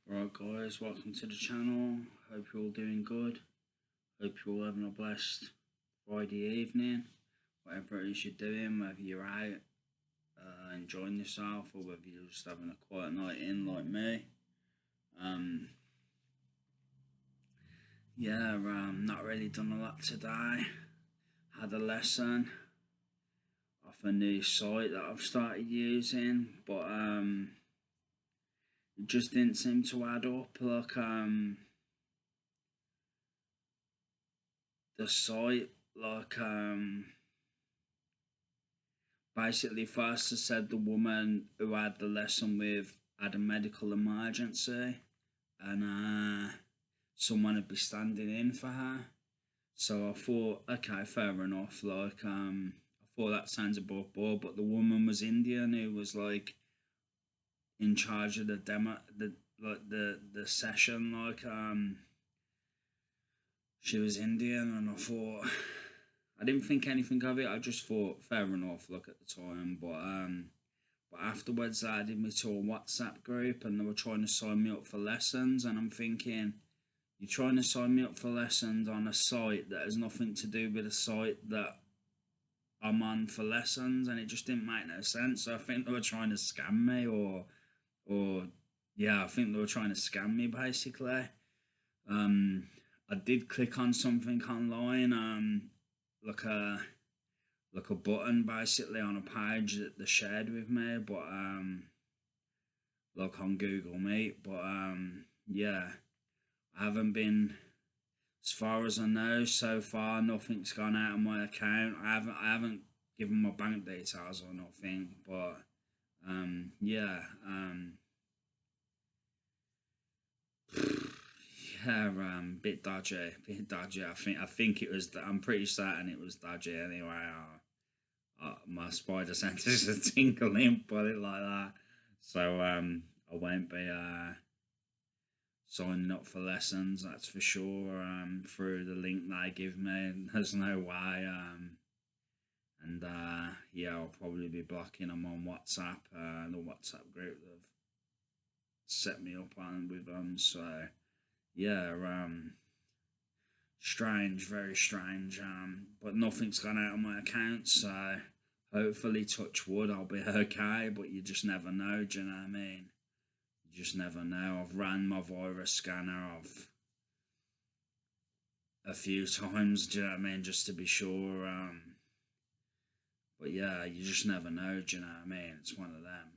Right guys, welcome to the channel. Hope you're all doing good. Hope you're all having a blessed Friday evening. Whatever it is you're doing, whether you're out enjoying yourself or whether you're just having a quiet night in like me. Not really done a lot today. Had a lesson off a new site that I've started using, but it just didn't seem to add up. The site, basically first I said the woman who had the lesson with had a medical emergency and someone would be standing in for her. So I thought, okay, fair enough. I thought that sounds above board, but the woman was Indian who was like in charge of the demo, the session. She was Indian, and I thought I didn't think anything of it. I just thought fair enough. Look at the time, but afterwards they added me to a WhatsApp group, and they were trying to sign me up for lessons, and I'm thinking, you're trying to sign me up for lessons on a site that has nothing to do with the site that I'm on for lessons, and it just didn't make no sense. So I think they were trying to scam me, or yeah, I think they were trying to scam me basically. I did click on something online, like a like a button basically on a page that they shared with me, but like on Google Meet, but yeah, I haven't been, as far as I know so far, nothing's gone out of my account. I haven't given my bank details or nothing, but yeah, yeah, bit dodgy, bit dodgy. I think it was. I'm pretty certain it was dodgy anyway. My spider senses are tingling, put it like that. So I won't be signing up for lessons. That's for sure. Through the link they give me, there's no way. And yeah, I'll probably be blocking them on WhatsApp, the WhatsApp group that have set me up on with them. So yeah, strange, very strange. But nothing's gone out of my account, so hopefully, touch wood, I'll be okay. But you just never know. Do you know what I mean? You just never know. I've ran my virus scanner off a few times. Do you know what I mean? Just to be sure. But yeah, you just never know. Do you know what I mean? It's one of them.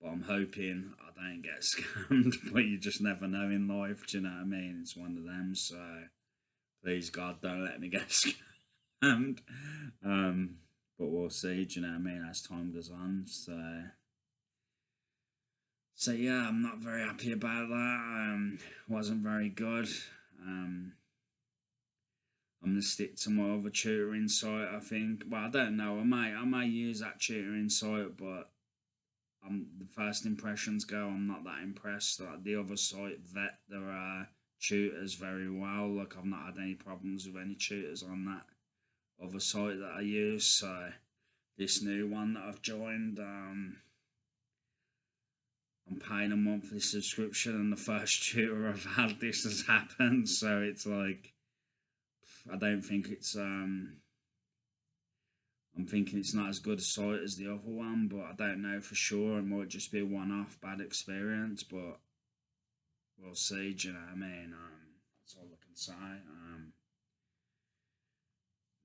But I'm hoping I don't get scammed. But you just never know in life. Do you know what I mean? It's one of them. So please God, don't let me get scammed. But we'll see. Do you know what I mean? As time goes on. So yeah, I'm not very happy about that. Wasn't very good. I'm gonna stick to my other tutoring site, I think. Well, I don't know. I may use that tutoring site, but the first impressions go, I'm not that impressed. Like the other site vet their tutors very well. Like I've not had any problems with any tutors on that other site that I use. So this new one that I've joined, I'm paying a monthly subscription, and the first tutor I've had this has happened. So it's like, I don't think it's I'm thinking it's not as good a site as the other one, but I don't know for sure. It might just be a one-off bad experience, but we'll see. Do you know what I mean? That's all I can say.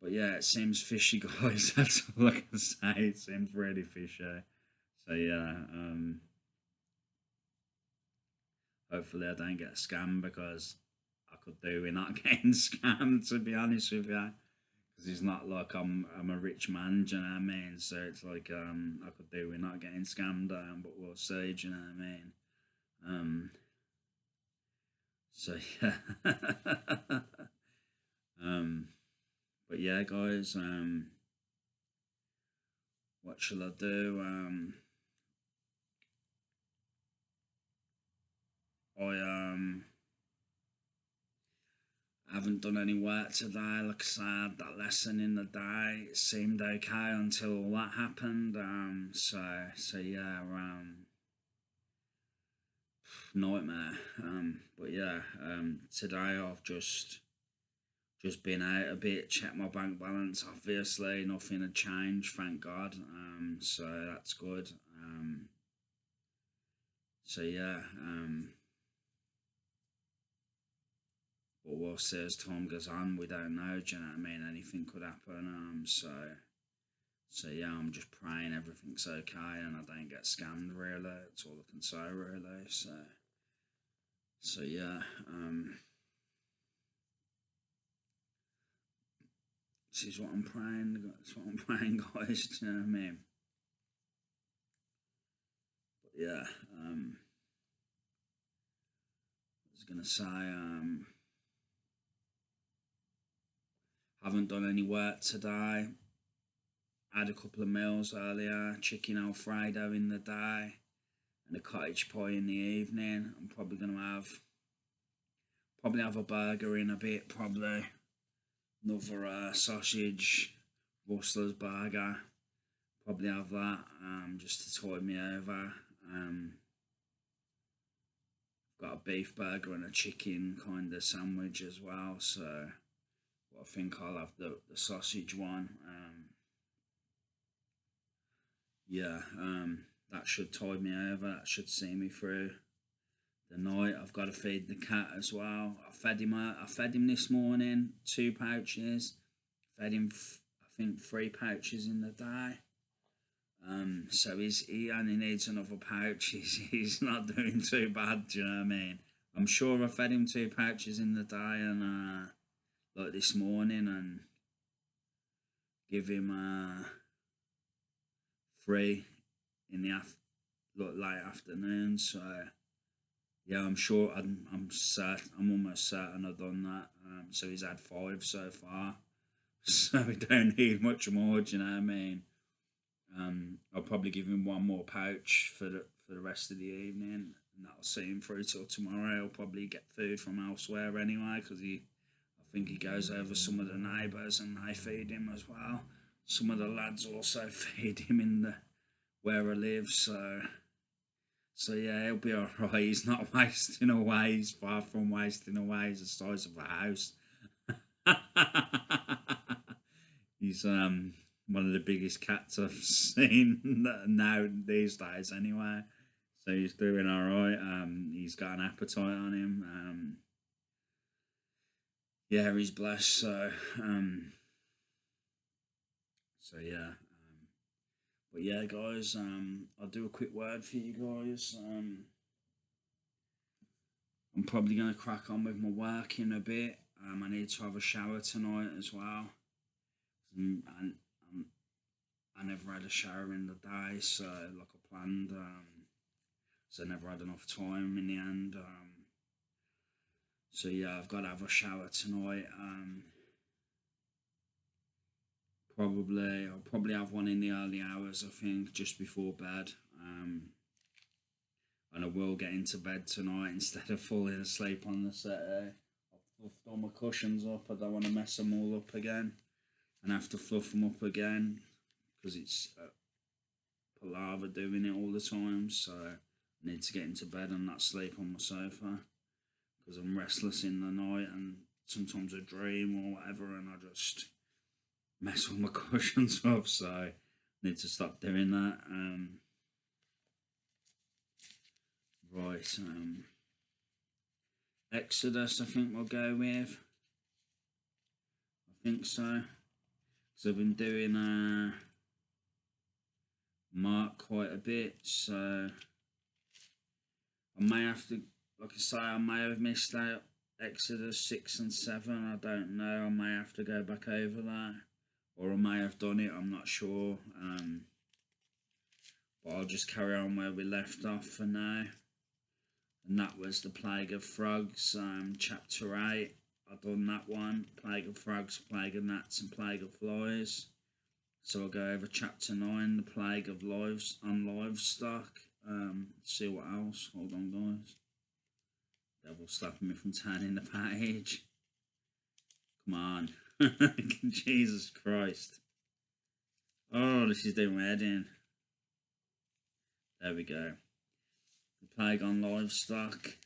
But yeah, it seems fishy, guys. That's all I can say. It seems really fishy. So yeah, hopefully I don't get scammed, because I could do with not getting scammed, to be honest with you. Because it's not like I'm a rich man, do you know what I mean? So it's like I could do with not getting scammed, but we'll see, do you know what I mean? So yeah, but yeah, guys, what shall I do? I haven't done any work today. Like I said, that lesson in the day, it seemed okay until all that happened. So yeah, nightmare. But yeah, today I've just been out a bit, checked my bank balance. Obviously, nothing had changed, thank God. So that's good. So yeah, but we'll see as time goes on. We don't know. Do you know what I mean? Anything could happen. So yeah, I'm just praying everything's okay and I don't get scammed. Really, that's all I can say. Really. So yeah. This is what I'm praying. That's what I'm praying, guys. Do you know what I mean? But yeah. I was gonna say. Haven't done any work today. Had a couple of meals earlier. Chicken Alfredo in the day, and a cottage pie in the evening. I'm probably gonna have a burger in a bit. Probably another sausage, Rustler's burger. Probably have that just to tide me over. Got a beef burger and a chicken kind of sandwich as well. So I think I'll have the sausage one. Yeah, that should tide me over. That should see me through the night. I've got to feed the cat as well. I fed him this morning 2 pouches. Fed him I think 3 pouches in the day. So he only needs another pouch. He's not doing too bad. Do you know what I mean? I'm sure I fed him 2 pouches in the day and like this morning and give him 3 in the late afternoon. So yeah, I'm sure I'm certain, I'm almost certain I've done that. So he's had 5 so far. So we don't need much more. Do you know what I mean? I'll probably give him 1 more pouch for the rest of the evening, and that'll see him through till tomorrow. He'll probably get food from elsewhere anyway, because I think he goes over some of the neighbours and they feed him as well. Some of the lads also feed him in the where I live, so yeah, he'll be alright. He's not wasting away. He's far from wasting away. He's the size of a house. He's one of the biggest cats I've seen now these days. Anyway, so he's doing all right. He's got an appetite on him. Yeah, he's blessed. So yeah. But yeah, guys, I'll do a quick word for you guys. I'm probably going to crack on with my work in a bit. I need to have a shower tonight as well. And I never had a shower in the day, so like I planned. So I never had enough time in the end. So yeah, I've got to have a shower tonight. I'll probably have one in the early hours, I think, just before bed. And I will get into bed tonight instead of falling asleep on the settee. I've fluffed all my cushions up. I don't want to mess them all up again and have to fluff them up again because it's palaver doing it all the time. So I need to get into bed and not sleep on my sofa because I'm restless in the night and sometimes I dream or whatever and I just mess all my cushions up. So I need to stop doing that. Right, Exodus, I think we'll go with. I think so. Because I've been doing Mark quite a bit, so I may have to, like I say, I may have missed out Exodus 6 and 7. I don't know. I may have to go back over that, or I may have done it. I'm not sure. But I'll just carry on where we left off for now. And that was the Plague of Frogs, chapter 8. I've done that one. Plague of Frogs, Plague of Gnats, and Plague of Flies. So I'll go over chapter 9, the Plague of Livestock. See what else. Hold on, guys. Devil's stopping me from turning the page. Come on. Jesus Christ. Oh, this is doing my head in. There we go. The plague on livestock.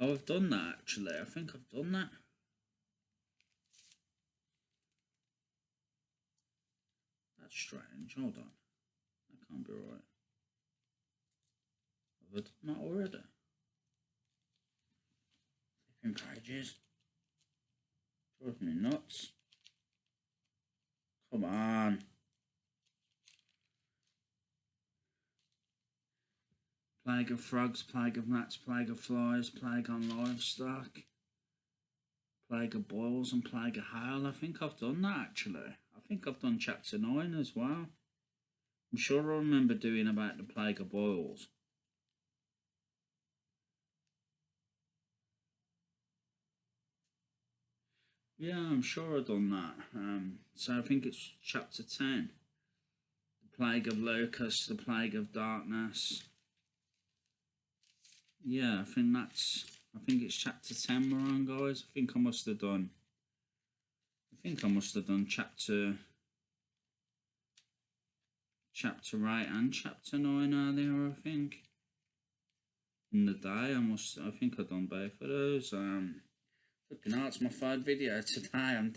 Oh, I've done that actually. I think I've done that. That's strange. Hold on. That can't be right. Have I done that already? Flipping pages. Drives me nuts. Come on. Plague of frogs, plague of gnats, plague of flies, plague on livestock, plague of boils and plague of hail. I think I've done that actually. I think I've done chapter 9 as well. I'm sure I remember doing about the plague of boils. Yeah, I'm sure I've done that. So I think it's chapter 10. The plague of locusts, the plague of darkness. Yeah, I think it's chapter 10 we're on, guys. I think I must have done chapter 8 and chapter 9 earlier, I think. In the day, I think I've done both of those. Flipping hell, it's my third video today. I'm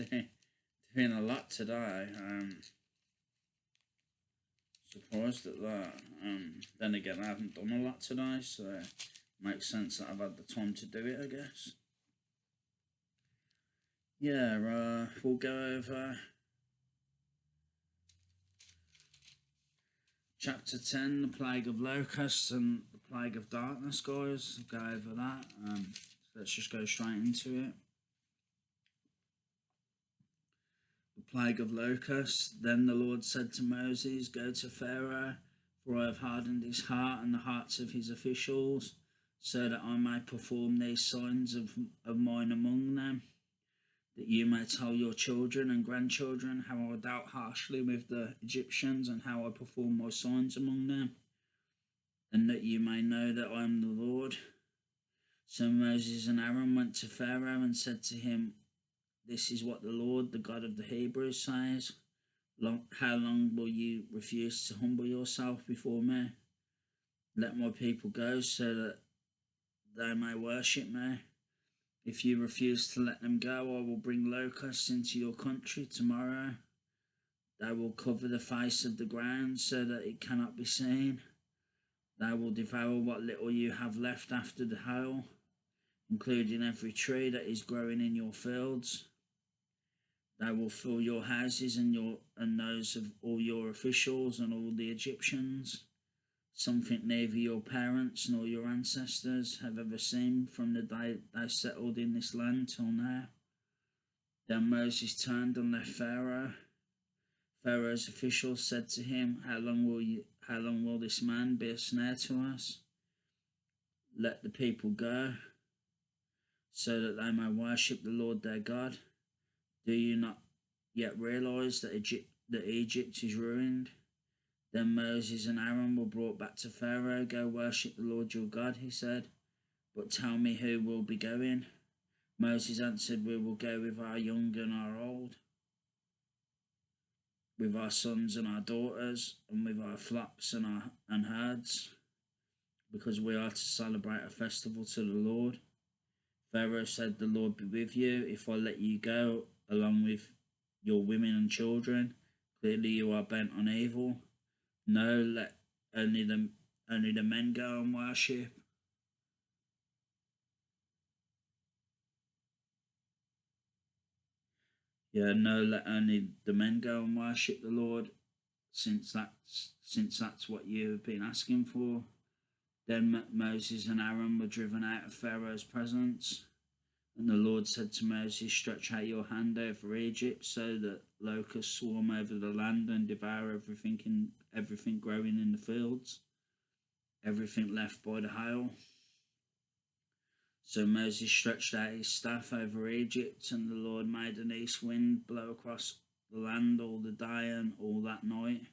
doing a lot today. Surprised at that. Then again, I haven't done a lot today, so it makes sense that I've had the time to do it, I guess. Yeah, we'll go over chapter 10, the plague of locusts and the plague of darkness, guys. We'll go over that. Let's just go straight into it. The plague of locusts. Then the Lord said to Moses, "Go to Pharaoh, for I have hardened his heart and the hearts of his officials, so that I may perform these signs of mine among them, that you may tell your children and grandchildren how I dealt harshly with the Egyptians and how I performed my signs among them, and that you may know that I am the Lord." So Moses and Aaron went to Pharaoh and said to him, "This is what the Lord, the God of the Hebrews, says. How long will you refuse to humble yourself before me? Let my people go so that they may worship me. If you refuse to let them go, I will bring locusts into your country tomorrow. They will cover the face of the ground so that it cannot be seen. They will devour what little you have left after the hail, including every tree that is growing in your fields. They will fill your houses and those of all your officials and all the Egyptians, something neither your parents nor your ancestors have ever seen from the day they settled in this land till now." Then Moses turned and left Pharaoh. Pharaoh's officials said to him, how long will this man be a snare to us? Let the people go, so that they may worship the Lord their God. Do you not yet realize that Egypt is ruined? Then Moses and Aaron were brought back to Pharaoh. "Go worship the Lord your God," he said, "but tell me who will be going." Moses answered, "We will go with our young and our old, with our sons and our daughters, and with our flocks and herds, because we are to celebrate a festival to the Lord." Pharaoh said, "The Lord be with you if I let you go along with your women and children. Clearly you are bent on evil. No, let only the men go and worship." Yeah, no, let only the men go and worship the Lord, since that's what you have been asking for. Then Moses and Aaron were driven out of Pharaoh's presence. And the Lord said to Moses, "Stretch out your hand over Egypt, so that locusts swarm over the land and devour everything growing in the fields, everything left by the hail." So Moses stretched out his staff over Egypt, and the Lord made an east wind blow across the land all the day and all that night.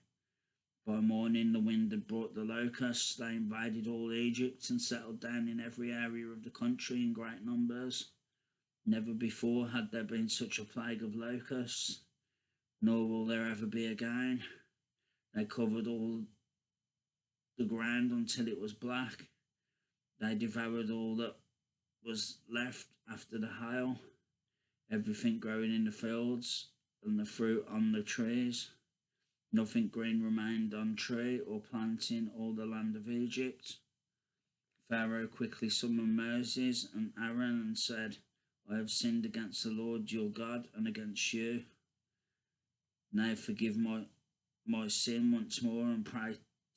By morning the wind had brought the locusts. They invaded all Egypt and settled down in every area of the country in great numbers. Never before had there been such a plague of locusts, nor will there ever be again. They covered all the ground until it was black. They devoured all that was left after the hail, everything growing in the fields and the fruit on the trees. Nothing green remained on tree or plant in all the land of Egypt. Pharaoh quickly summoned Moses and Aaron and said, I have sinned against the Lord your God and against you. Now forgive my sin once more and pray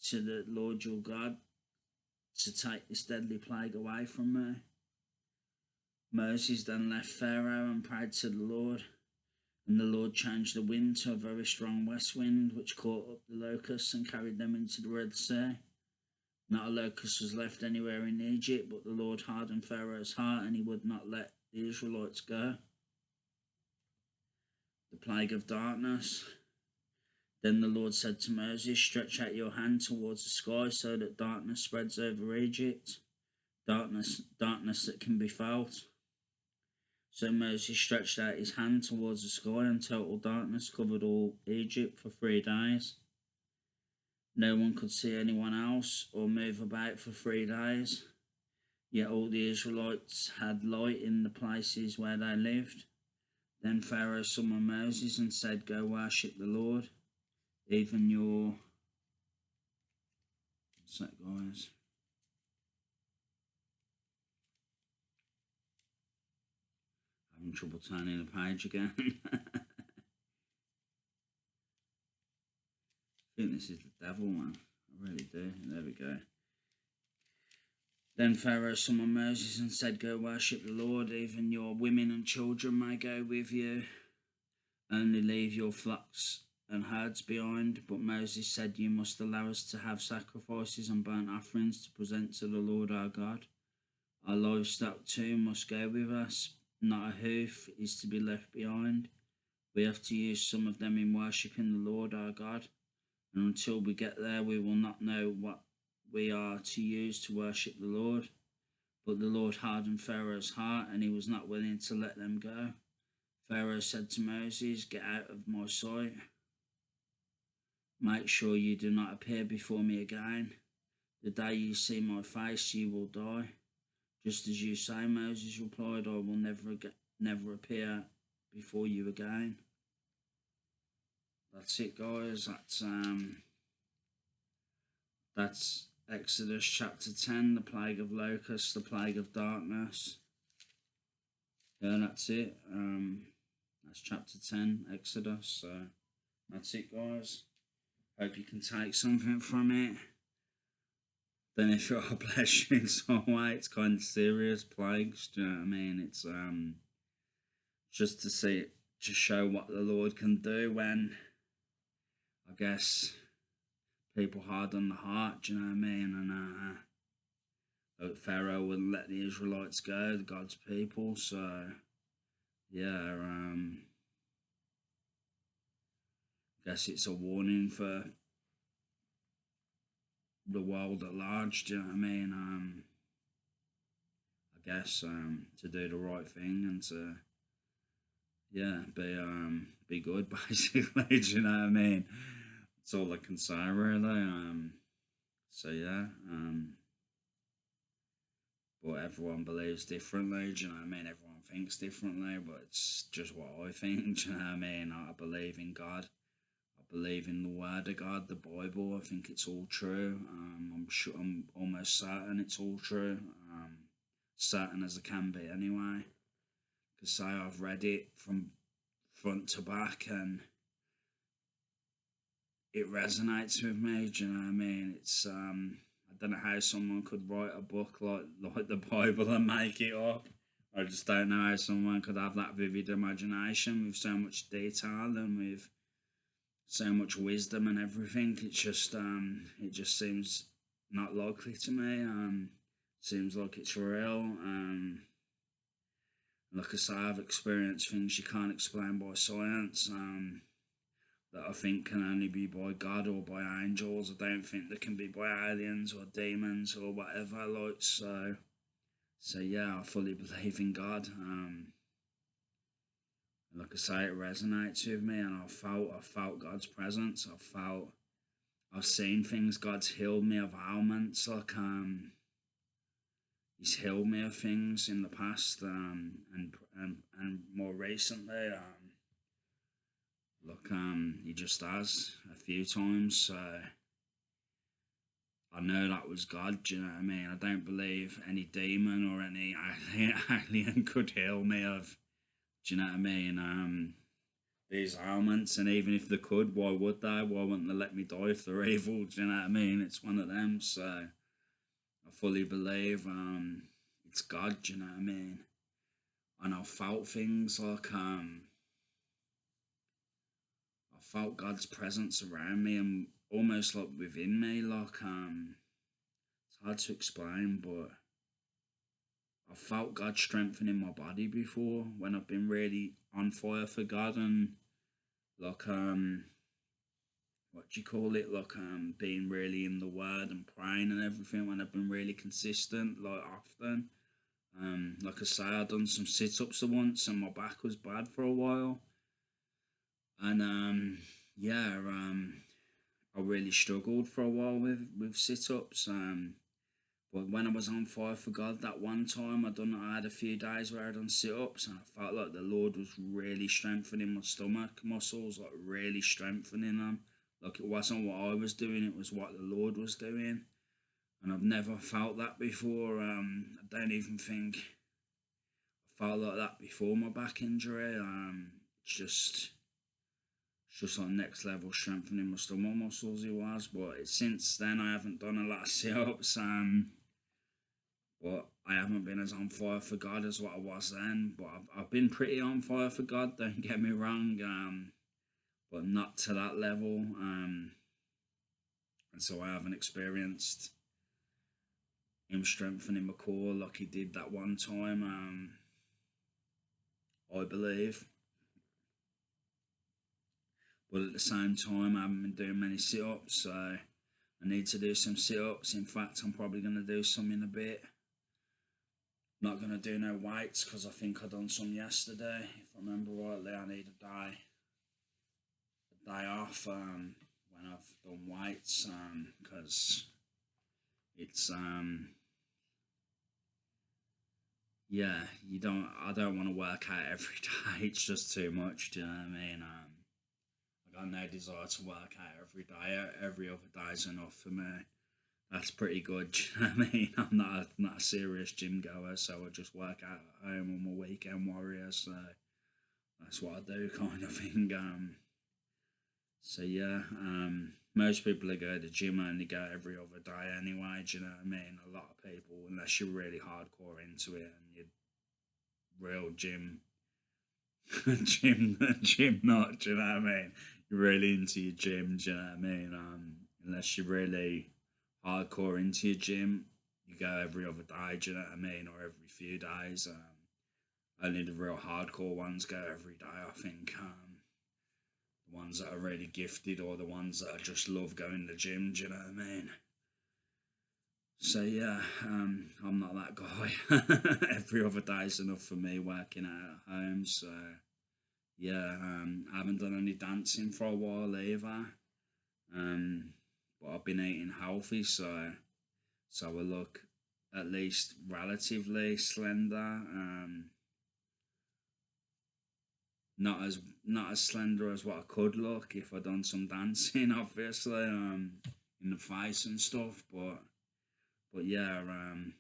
to the Lord your God to take this deadly plague away from me. Moses then left Pharaoh and prayed to the Lord, and the Lord changed the wind to a very strong west wind, which caught up the locusts and carried them into the Red Sea. Not a locust was left anywhere in Egypt, but the Lord hardened Pharaoh's heart, and he would not let the Israelites go. The plague of darkness. Then the Lord said to Moses, stretch out your hand towards the sky so that darkness spreads over Egypt, darkness that can be felt. So Moses stretched out his hand towards the sky, and total darkness covered all Egypt for 3 days. No one could see anyone else or move about for 3 days. Yet all the Israelites had light in the places where they lived. Then Pharaoh summoned Moses and said, go worship the Lord, even your... What's that, guys? Having trouble turning the page again. I think this is the devil one. I really do. There we go. Then Pharaoh summoned Moses and said, go worship the Lord, even your women and children may go with you. Only leave your flocks and herds behind. But Moses said, you must allow us to have sacrifices and burnt offerings to present to the Lord our God. Our livestock too must go with us. Not a hoof is to be left behind. We have to use some of them in worshipping the Lord our God. And until we get there, we will not know what we are to use to worship the Lord. But the Lord hardened Pharaoh's heart, and he was not willing to let them go. Pharaoh said to Moses, get out of my sight. Make sure you do not appear before me again. The day you see my face, you will die. Just as you say, Moses replied, I will never appear before you again. That's it, guys. That's Exodus chapter 10, the plague of locusts, the plague of darkness. Yeah, that's it. That's chapter 10, Exodus. So that's it, guys. Hope you can take something from it. Then if you're bless you in some way, it's kind of serious plagues. Do you know what I mean? It's just to see, to show what the Lord can do when, I guess, people hard on the heart. Do you know what I mean? And Pharaoh wouldn't let the Israelites go, God's people. So yeah, I guess it's a warning for the world at large. Do you know what I mean? I guess to do the right thing and to be good basically. Do you know what I mean? That's all I can say really. So yeah, but everyone believes differently. Do you know what I mean? Everyone thinks differently, but it's just what I think. Do you know what I mean? I believe in God. I believe in the Word of God, the Bible. I think it's all true. I'm almost certain it's all true. Certain as I can be anyway. Because say I've read it from front to back and it resonates with me. Do you know what I mean? It's I don't know how someone could write a book like the Bible and make it up. I just don't know how someone could have that vivid imagination with so much detail and with so much wisdom and everything. It just seems not likely to me. Seems like it's real. Like I say, I've experienced things you can't explain by science. That I think can only be by God or by angels. I don't think they can be by aliens or demons or whatever. So yeah, I fully believe in God. Like I say, it resonates with me, and I felt God's presence. I felt I've seen things. God's healed me of ailments. Like He's healed me of things in the past. And more recently. He just has a few times. So I know that was God. Do you know what I mean? I don't believe any demon or any alien could heal me of. Do you know what I mean? These ailments, and even if they could, why would they? Why wouldn't they let me die if they're evil? Do you know what I mean? It's one of them. So I fully believe it's God. Do you know what I mean? And I felt things like I felt God's presence around me and almost like within me. Like it's hard to explain, but I felt God strengthening my body before when I've been really on fire for God, and like what do you call it? Like being really in the word and praying and everything when I've been really consistent, like often. Like I say, I done some sit ups once and my back was bad for a while. And yeah, I really struggled for a while with sit ups. But when I was on fire for God that one time, I had a few days where I done sit ups, and I felt like the Lord was really strengthening my stomach muscles, like really strengthening them. Like it wasn't what I was doing; it was what the Lord was doing, and I've never felt that before. I don't even think I felt like that before my back injury. It's just like next level strengthening my stomach muscles. It was, but since then I haven't done a lot of sit ups. But I haven't been as on fire for God as what I was then. But I've been pretty on fire for God. Don't get me wrong. But not to that level. And so I haven't experienced him strengthening my core like he did that one time. I believe. But at the same time, I haven't been doing many sit ups, so I need to do some sit ups. In fact, I'm probably going to do some in a bit. Not going to do no weights because I think I done some yesterday. If I remember rightly, I need a day off when I've done weights because it's yeah, I don't want to work out every day. It's just too much. Do you know what I mean? I got no desire to work out every day. Every other day is enough for me. That's pretty good. Do you know what I mean? I'm not a serious gym goer, so I just work out at home. I'm a weekend warrior, so that's what I do, kind of thing. So yeah, most people that go to the gym only go every other day anyway. Do you know what I mean? A lot of people, unless you're really hardcore into it and you're real gym nut. Do you know what I mean? You're really into your gym. Do you know what I mean? Unless you're really hardcore into your gym, you go every other day. Do you know what I mean? Or every few days. Only the real hardcore ones go every day. I think. The ones that are really gifted or the ones that just love going to the gym. Do you know what I mean? So yeah, I'm not that guy. Every other day is enough for me working out at home. So yeah, I haven't done any dancing for a while either. But I've been eating healthy, so I look at least relatively slender. Not as slender as what I could look if I'd done some dancing, obviously, in the face and stuff. But yeah, I'm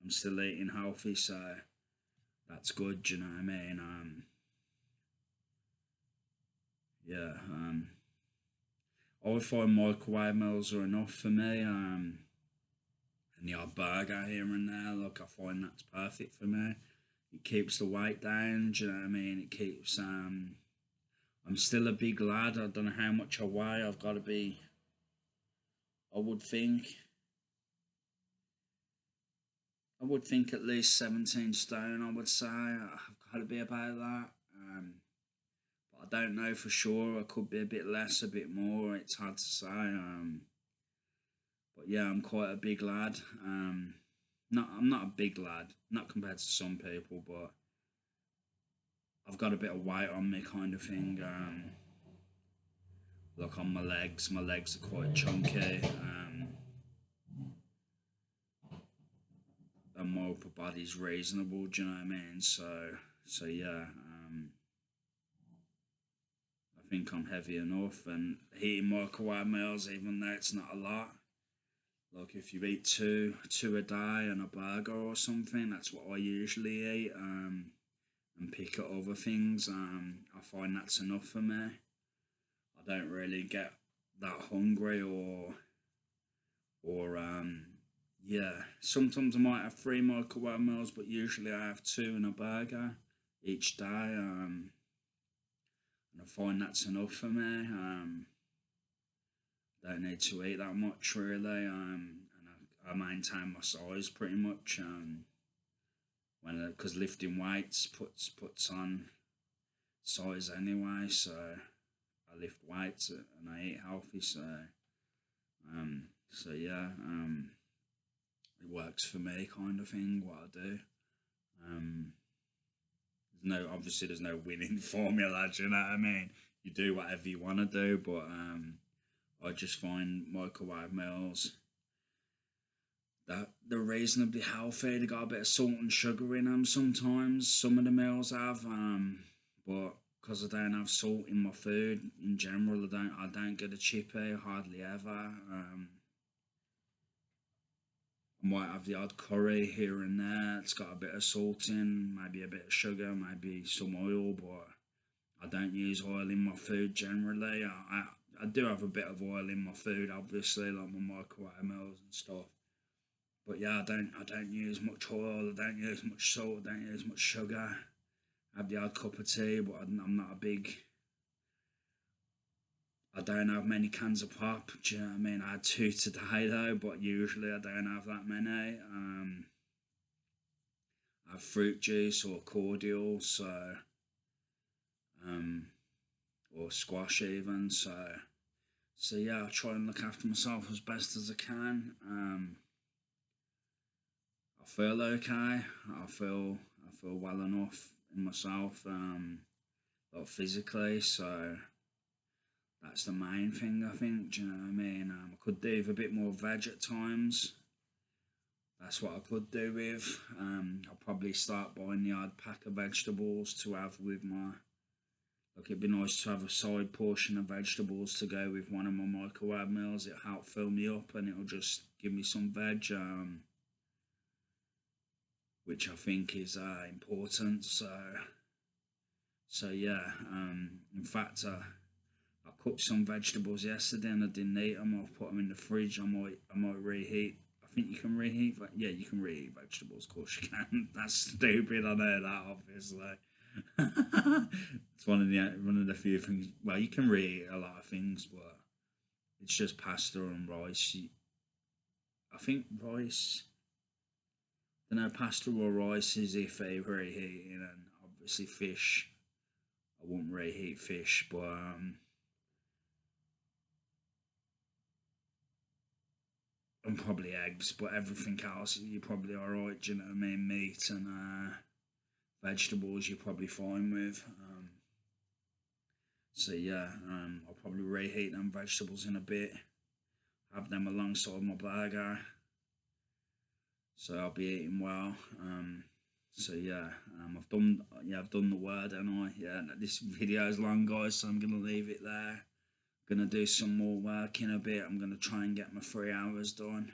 still eating healthy, so that's good. Do you know what I mean? Yeah. I would find microwave meals are enough for me. And the odd burger here and there, look, I find that's perfect for me. It keeps the weight down. Do you know what I mean? It keeps. I'm still a big lad. I don't know how much I weigh. I've got to be. I would think. I would think at least 17 stone. I would say I've got to be about that. But I don't know for sure. I could be a bit less, a bit more. It's hard to say. But yeah, I'm quite a big lad. I'm not a big lad, not compared to some people, but I've got a bit of weight on me, kind of thing. Look on my legs are quite chunky, and my upper body's reasonable. Do you know what I mean? So yeah, I think I'm heavy enough, and eating microwave meals, even though it's not a lot. Like if you eat two a day and a burger or something, that's what I usually eat. And pick at other things. I find that's enough for me. I don't really get that hungry or yeah. Sometimes I might have three microwave meals, but usually I have two and a burger each day. And I find that's enough for me. Don't need to eat that much really. And I maintain my size pretty much. When because lifting weights puts on size anyway, so I lift weights and I eat healthy. So yeah, it works for me, kind of thing. What I do. Um, there's no winning formula. Do you know what I mean? You do whatever you want to do, but I just find microwave meals that they're reasonably healthy. They got a bit of salt and sugar in them sometimes. Some of the meals have, but because I don't have salt in my food in general, I don't get a chippy hardly ever. I might have the odd curry here and there. It's got a bit of salt in, maybe a bit of sugar, maybe some oil, but I don't use oil in my food generally. I do have a bit of oil in my food, obviously, like my microwave meals and stuff. But yeah, I don't use much oil. I don't use much salt. I don't use much sugar. I have the odd cup of tea, but I'm not a big. I don't have many cans of pop. Do you know what I mean? I had two today though, but usually I don't have that many. I have fruit juice or cordial, so um, or squash even. So yeah, I try and look after myself as best as I can. I feel okay. I feel well enough in myself, like physically. So that's the main thing, I think. Do you know what I mean? I could do with a bit more veg at times. That's what I could do with. I'll probably start buying the odd pack of vegetables to have with my. Like it'd be nice to have a side portion of vegetables to go with one of my microwave meals. It'll help fill me up and it'll just give me some veg. Which I think is important. So yeah. In fact, I cooked some vegetables yesterday and I didn't eat them. I'll put them in the fridge. I might reheat. I think you can reheat. Yeah, you can reheat vegetables. Of course you can. That's stupid. I know that, obviously. It's one of the few things. Well, you can reheat a lot of things, but it's just pasta and rice. I think rice. I don't know, pasta or rice is if they reheating, and obviously fish. I wouldn't reheat fish, but and probably eggs, but everything else you're probably alright. Do you know what I mean? Meat and vegetables you're probably fine with. So yeah, I'll probably reheat them vegetables in a bit. Have them alongside my burger. So I'll be eating well. So yeah, I've done the word, and yeah, this video is long, guys, so I'm gonna leave it there. Gonna do some more work in a bit. I'm gonna try and get my 3 hours done,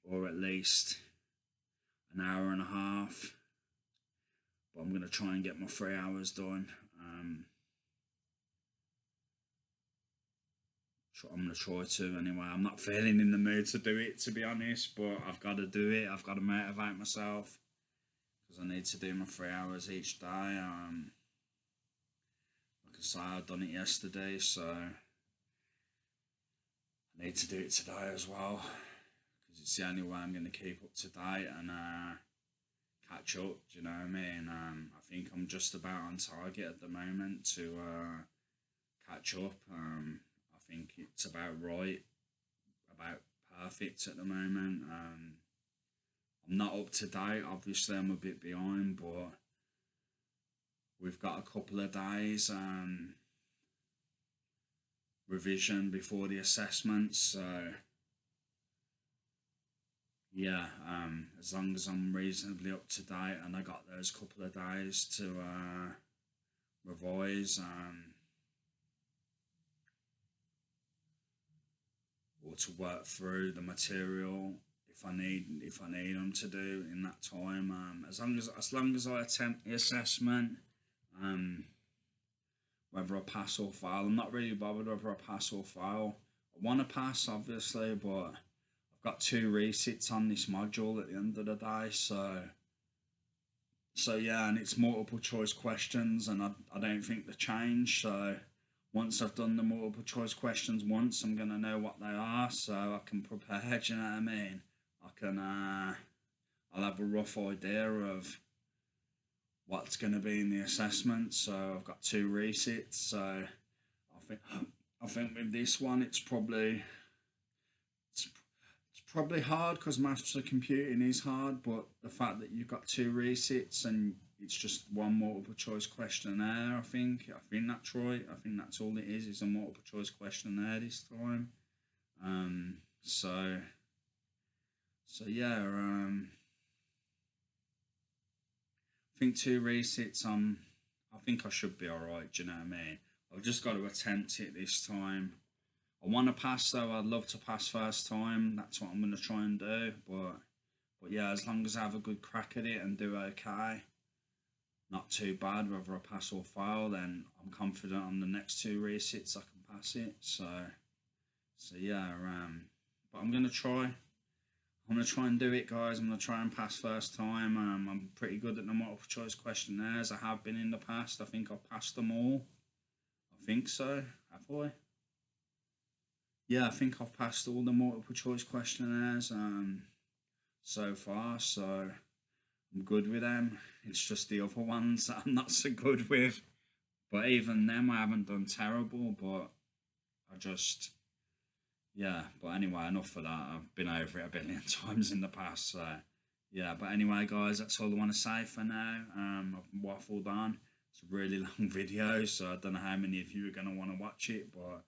or at least an hour and a half. But I'm gonna try and get my 3 hours done. I'm gonna try to anyway. I'm not feeling in the mood to do it, to be honest, but I've got to do it. I've got to motivate myself because I need to do my 3 hours each day. Like I say, I've done it yesterday, so I need to do it today as well because it's the only way I'm going to keep up to date and catch up. Do you know what I mean? I think I'm just about on target at the moment to catch up. I think it's about right, about perfect at the moment. I'm not up to date. Obviously, I'm a bit behind, but we've got a couple of days. revision before the assessment. So yeah, as long as I'm reasonably up to date and I got those couple of days to revise or to work through the material if I need them to do in that time. As long as I attempt the assessment, um, whether I pass or fail, I'm not really bothered whether I pass or fail. I want to pass, obviously, but I've got 2 resits on this module at the end of the day, so yeah, and it's multiple choice questions, and I don't think they change. So once I've done the multiple choice questions once, I'm gonna know what they are, so I can prepare. Do you know what I mean? I can. I'll have a rough idea of what's going to be in the assessment. So I've got 2 resits. So I think with this one, it's probably hard because maths and computing is hard, but the fact that you've got 2 resits and it's just one multiple choice questionnaire, I think that's right. I think that's all it is a multiple choice questionnaire this time. So yeah, I think 2 resits. I think I should be all right. Do you know what I mean? I've just got to attempt it this time. I want to pass though. I'd love to pass first time. That's what I'm going to try and do. But yeah, as long as I have a good crack at it and do okay, not too bad, whether I pass or fail, then I'm confident on the next 2 resits I can pass it. So yeah, but I'm gonna try. I'm going to try and do it, guys. I'm going to try and pass first time. I'm pretty good at the multiple choice questionnaires. I have been in the past. I think I've passed them all. I think so. Have I? Yeah, I think I've passed all the multiple choice questionnaires so far. So I'm good with them. It's just the other ones that I'm not so good with. But even them, I haven't done terrible. But I just yeah, but anyway, enough of that. I've been over it a billion times in the past, so yeah. But anyway, guys, that's all I want to say for now. I've waffled on. It's a really long video, so I don't know how many of you are going to want to watch it, but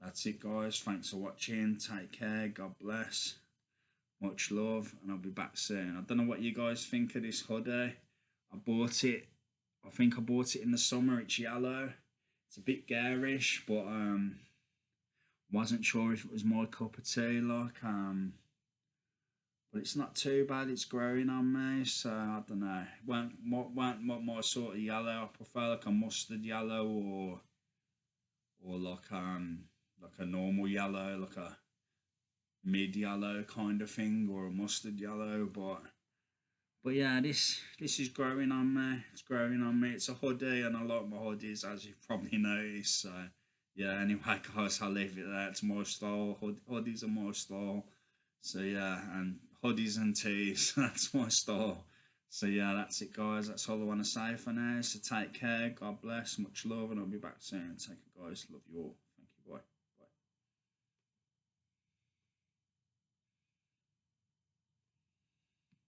that's it, guys. Thanks for watching. Take care. God bless. Much love, and I'll be back soon. I don't know what you guys think of this hoodie. I bought it. I think I bought it in the summer. It's yellow. It's a bit garish, but wasn't sure if it was my cup of tea, but it's not too bad. It's growing on me, so I don't know. It weren't my sort of yellow. I prefer like a mustard yellow or like a normal yellow, like a mid yellow kind of thing, or a mustard yellow. But yeah, this is growing on me. It's growing on me. It's a hoodie, and I like my hoodies, as you've probably noticed. So yeah, anyway, guys, I'll leave it there. It's my style. Hoodies are my style. So yeah, and hoodies and tees, that's my style. So yeah, that's it, guys. That's all I want to say for now. So take care. God bless. Much love, and I'll be back soon. Take care, guys. Love you all.